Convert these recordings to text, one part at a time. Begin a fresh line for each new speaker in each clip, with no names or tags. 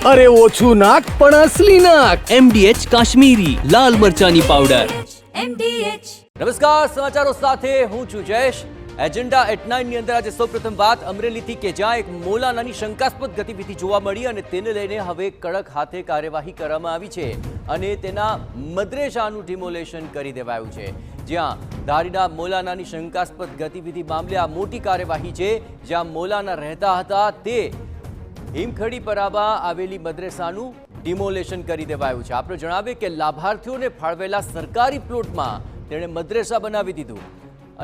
અરે ઓછું નાક પણ અસલી નાક.
MDH કાશ્મીરી લાલ મરચાની પાવડર.
MDH.
નમસ્કાર, સમાચારો સાથે હું છું જયેશ. એજન્ડા એટ 9 ની અંદર આજે સૌપ્રથમ વાત અમરેલીથી કે જ્યાં એક મોલાનાની શંકાસ્પદ ગતિવિધિ જોવા મળી અને તેને લઈને હવે કડક હાથે કાર્યવાહી કરવામાં આવી છે અને તેના મદ્રેસાનું ડિમોલેશન કરી દેવાયું છે. જ્યાં ધારીના મોલાનાની શંકાસ્પદ ગતિવિધિ મામલે આ મોટી કાર્યવાહી છે. જ્યાં મોલાના રહેતા હતા તે હિમખડી પરામાં આવેલી મદ્રેસાનું ડિમોલેશન કરી દેવાયું છે. આપણે જણાવીએ કે લાભાર્થીઓને ફાળવેલા સરકારી પ્લોટમાં તેણે મદ્રેસા બનાવી દીધું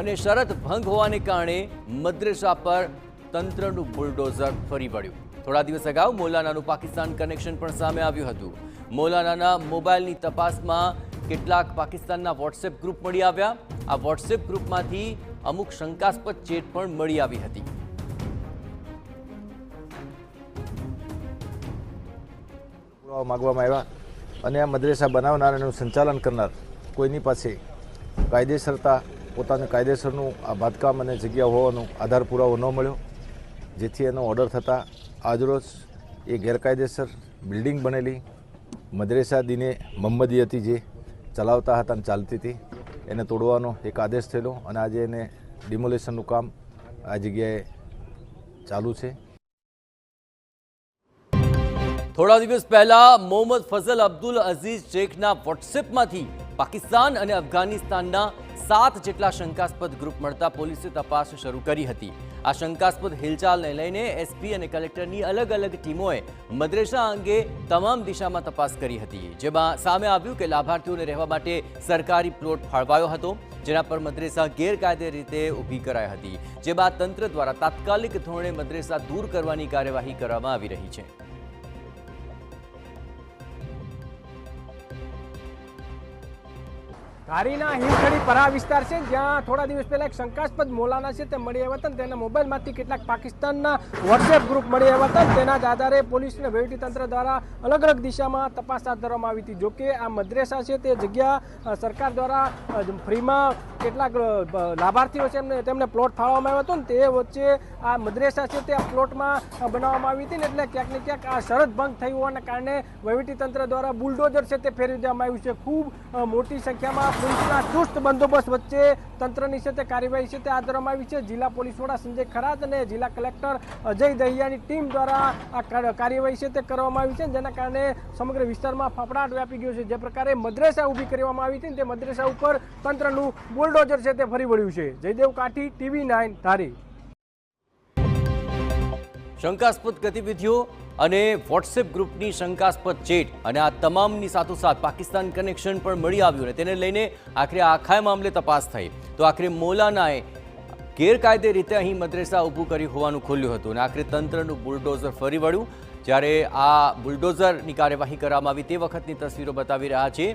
અને શરત ભંગ હોવાને કારણે મદ્રેસા પર તંત્રનું બુલડોઝર ફરી વળ્યું. થોડા દિવસ અગાઉ મૌલાનાનું પાકિસ્તાન કનેક્શન પણ સામે આવ્યું હતું. મૌલાનાના મોબાઈલની તપાસમાં કેટલાક પાકિસ્તાનના વોટ્સએપ ગ્રુપ મળી આવ્યા. આ વોટ્સએપ ગ્રુપમાંથી અમુક શંકાસ્પદ ચેટ પણ મળી આવી હતી.
માગવામાં આવ્યા અને આ મદ્રેસા બનાવનાર એનું સંચાલન કરનાર કોઈની પાસે કાયદેસરતા પોતાનું કાયદેસરનું આ બાંધકામ અને જગ્યા હોવાનો આધાર પુરાવો ન મળ્યો, જેથી એનો ઓર્ડર થતાં આજરોજ એ ગેરકાયદેસર બિલ્ડિંગ બનેલી મદ્રેસા દીને મોહમ્મદી હતી જે ચલાવતા હતા અને ચાલતી હતી એને તોડવાનો એક આદેશ થયેલો અને આજે એને ડિમોલેશનનું કામ આ જગ્યાએ ચાલુ છે.
થોડા દિવસ પહેલા મોહમ્મદ ફઝલ અબ્દુલ અઝીઝ શેખના વોટ્સએપમાંથી પાકિસ્તાન અને અફઘાનિસ્તાનના 7 જેટલા શંકાસ્પદ ગ્રુપ મળતા પોલીસે તપાસ શરૂ કરી હતી. આ શંકાસ્પદ હિલચાલને લઈને એસપી અને કલેક્ટરની અલગ અલગ ટીમોએ મદ્રેસા અંગે તમામ દિશામાં તપાસ કરી હતી. જેમાં સામે આવ્યું કે લાભાર્થીઓને રહેવા માટે સરકારી પ્લોટ ફાળવાયો હતો, જેના પર મદ્રેસા ગેરકાયદે રીતે ઊભી કરાઈ હતી. જે બાદ તંત્ર દ્વારા તાત્કાલિક ધોરણે મદ્રેસા દૂર કરવાની કાર્યવાહી કરવામાં આવી રહી છે.
ધારીના હિમખડી પરા વિસ્તાર છે, જ્યાં થોડા દિવસ પહેલા એક શંકાસ્પદ મૌલાના છે તે મળી આવ્યા હતા. તેના મોબાઈલમાંથી કેટલાક પાકિસ્તાનના વોટ્સએપ ગ્રુપ મળી આવ્યા હતા. તેના જ આધારે પોલીસ અને વહીવટીતંત્ર દ્વારા અલગ અલગ દિશામાં તપાસ હાથ ધરવામાં આવી હતી. જોકે આ મદ્રેસા છે તે જગ્યા સરકાર દ્વારા ફ્રીમાં કેટલાક લાભાર્થીઓ છે તેમને પ્લોટ ફાળવવામાં આવ્યો હતો ને તે વચ્ચે આ મદ્રેસા છે તે આ પ્લોટમાં બનાવવામાં આવી હતી ને એટલે ક્યાંક ને ક્યાંક આ શરત ભંગ થઈ હોવાના કારણે વહીવટીતંત્ર દ્વારા બુલડોઝર છે તે ફેરવી દેવામાં આવ્યું છે. ખૂબ મોટી સંખ્યામાં પોલીસના ચુસ્ત બંદોબસ્ત વચ્ચે તંત્રની છે તે કાર્યવાહી છે તે હાથ ધરવામાં આવી છે. જિલ્લા પોલીસ વડા સંજય ખરાત અને જિલ્લા કલેક્ટર અજય દહિયાની ટીમ દ્વારા આ કાર્યવાહી છે તે કરવામાં આવી છે, જેના કારણે સમગ્ર વિસ્તારમાં ફફડાટ વ્યાપી ગયો છે. જે પ્રકારે મદ્રેસા ઊભી કરવામાં આવી હતી તે મદ્રેસા ઉપર તંત્રનું બુલડોઝર છે તે ફરી વળ્યું છે. જયદેવ કાઠી, TV9 ધારી.
શંકાસ્પદ ગતિવિધિઓ અને વોટ્સએપ ગ્રુપની શંકાસ્પદ ચેટ અને આ તમામની સાથોસાથ પાકિસ્તાન કનેક્શન પણ મળી આવ્યું અને તેને લઈને આખરે આખા મામલે તપાસ થઈ તો આખરે મૌલાનાએ ગેરકાયદે રીતે અહીં મદ્રેસા ઊભું કર્યું હોવાનું ખુલ્યું હતું અને આખરે તંત્રનું બુલડોઝર ફરી વળ્યું. જ્યારે આ બુલડોઝરની કાર્યવાહી કરવામાં આવી તે વખતની તસવીરો બતાવી રહ્યા છે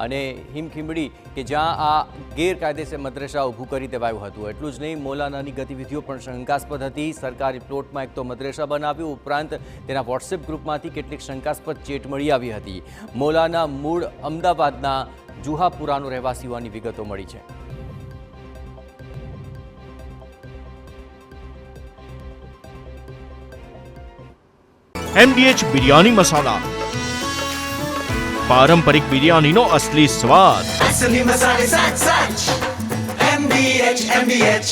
અને હિમખીમડી કે જ્યાં આ ગેરકાયદેસર મદ્રેસા ઊભું કરી દેવાયું હતું. એટલું જ નહીં, મૌલાનાની ગતિવિધિઓ પણ શંકાસ્પદ હતી. સરકારી પ્લોટમાં એક તો મદ્રેસા બનાવ્યું, ઉપરાંત તેના વોટ્સએપ ગ્રુપમાંથી કેટલીક શંકાસ્પદ ચેટ મળી આવી હતી. મૌલાના મૂળ અમદાવાદના જુહાપુરાનો રહેવાસી હોવાની વિગતો મળી છે.
MDH બિરયાની મસાલા, પારંપરિક બિરયાનીનો અસલી સ્વાદ.
असली मसाले साच साच MDH